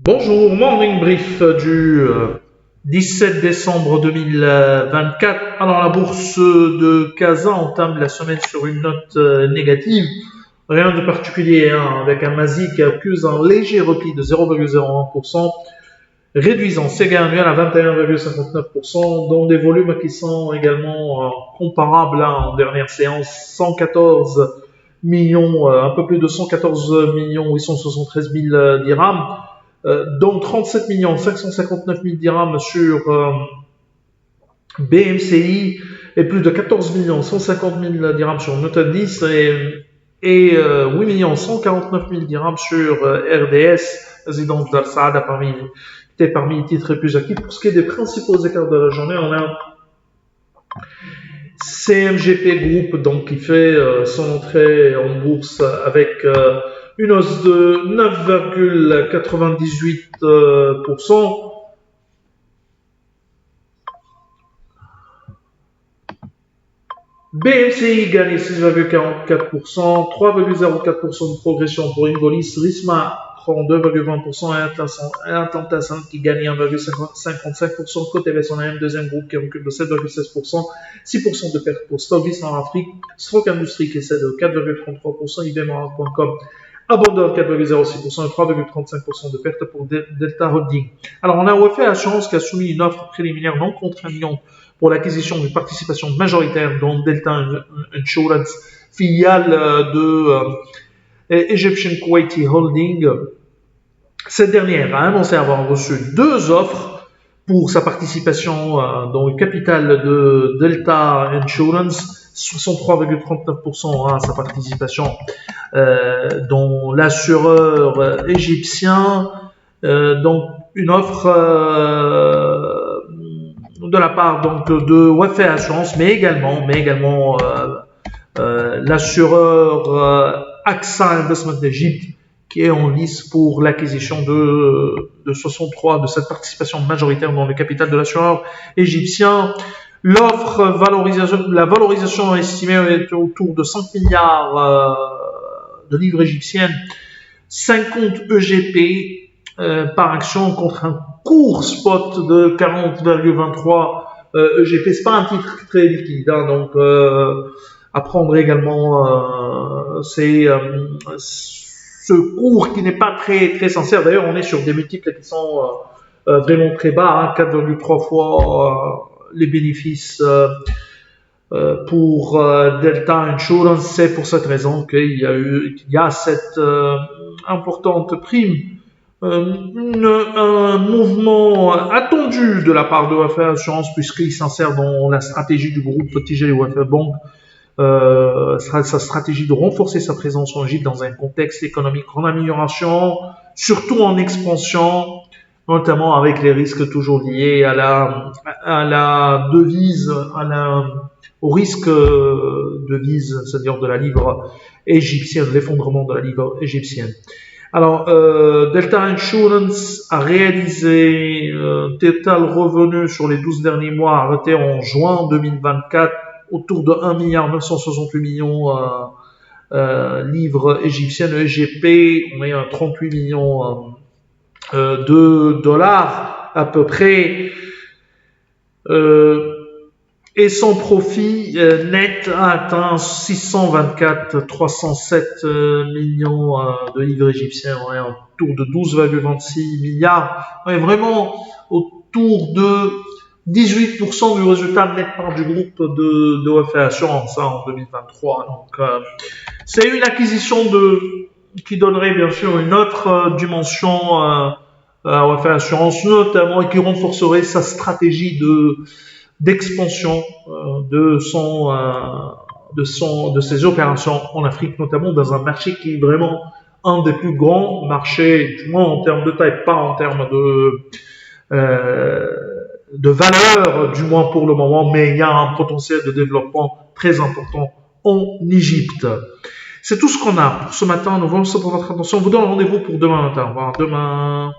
Bonjour, morning brief du 17 décembre 2024. Alors la bourse de Casa entame la semaine sur une note négative. Rien de particulier, hein, avec un MASI qui accuse un léger repli de 0,01%, réduisant ses gains annuels à 21,59%, dans des volumes qui sont également comparables en dernière séance, 114 millions, un peu plus de 114 millions 873 000 dirhams. Dont 37 559 000 dirhams sur BMCI et plus de 14 150 000 dirhams sur Newton 10 et 8 149 000 dirhams sur RDS, résidence d'Al Saada parmi les titres les plus actifs. Pour ce qui est des principaux écarts de la journée, on a CMGP Group donc qui fait son entrée en bourse avec une hausse de 9,98%. BMCI gagne 6,44%, 3,04% de progression pour Involis, Risma prend 2,20% et Atlanta qui gagne 1,55%, Coteves en a un deuxième groupe qui recule de 7,16%, 6% de perte pour Stovis en Afrique, Stroke Industries qui cède de 4,33%, IBM.com abandonne 4,06% et 3,35% de perte pour Delta Holding. Alors, on a OFA Assurance qui a soumis une offre préliminaire non contraignante pour l'acquisition d'une participation majoritaire dans Delta Insurance, filiale de Egyptian Kuwaiti Holding. Cette dernière a annoncé avoir reçu deux offres pour sa participation dans le capital de Delta Insurance, 63,39% à sa participation dans l'assureur égyptien. Donc une offre de la part donc de Wafa Assurance, mais également l'assureur AXA Investment d'Égypte qui est en lice pour l'acquisition de 63 de cette participation majoritaire dans le capital de l'assureur égyptien. La valorisation estimée est autour de 5 milliards de livres égyptiennes, 50 EGP par action contre un cours spot de 40,23 EGP. C'est pas un titre très liquide, hein, donc à prendre également c'est ce cours qui n'est pas très sincère. D'ailleurs, on est sur des multiples qui sont vraiment très bas, hein, 4,3 fois les bénéfices pour Delta Insurance. C'est pour cette raison qu'il y a cette importante prime. Un mouvement attendu de la part de Wafa Assurance puisqu'il s'insère dans la stratégie du groupe Tijari Wafa Bank, sa stratégie de renforcer sa présence en Égypte dans un contexte économique en amélioration, surtout en expansion, notamment avec les risques toujours liés à la devise, au risque devise, c'est-à-dire de la livre égyptienne, l'effondrement de la livre égyptienne. Alors, Delta Insurance a réalisé total revenu sur les 12 derniers mois arrêté en juin 2024 autour de 1,968 millions livres égyptiennes. EGP, on est à 38 millions de dollars à peu près. Et son profit net a atteint 307 millions de livres égyptiens, on est autour de 12,26 milliards. On est vraiment autour de 18% du résultat net part du groupe de Wafa Assurance en 2023. Donc, c'est une acquisition qui donnerait bien sûr une autre dimension à Wafa Assurance, notamment, et qui renforcerait sa stratégie d'expansion de ses opérations en Afrique, notamment dans un marché qui est vraiment un des plus grands marchés, du moins en termes de taille, pas en termes de valeur, du moins pour le moment, mais il y a un potentiel de développement très important en Égypte. C'est tout ce qu'on a pour ce matin. Nous vous remercions pour votre attention. On vous donne rendez-vous pour demain matin. Au revoir. Demain.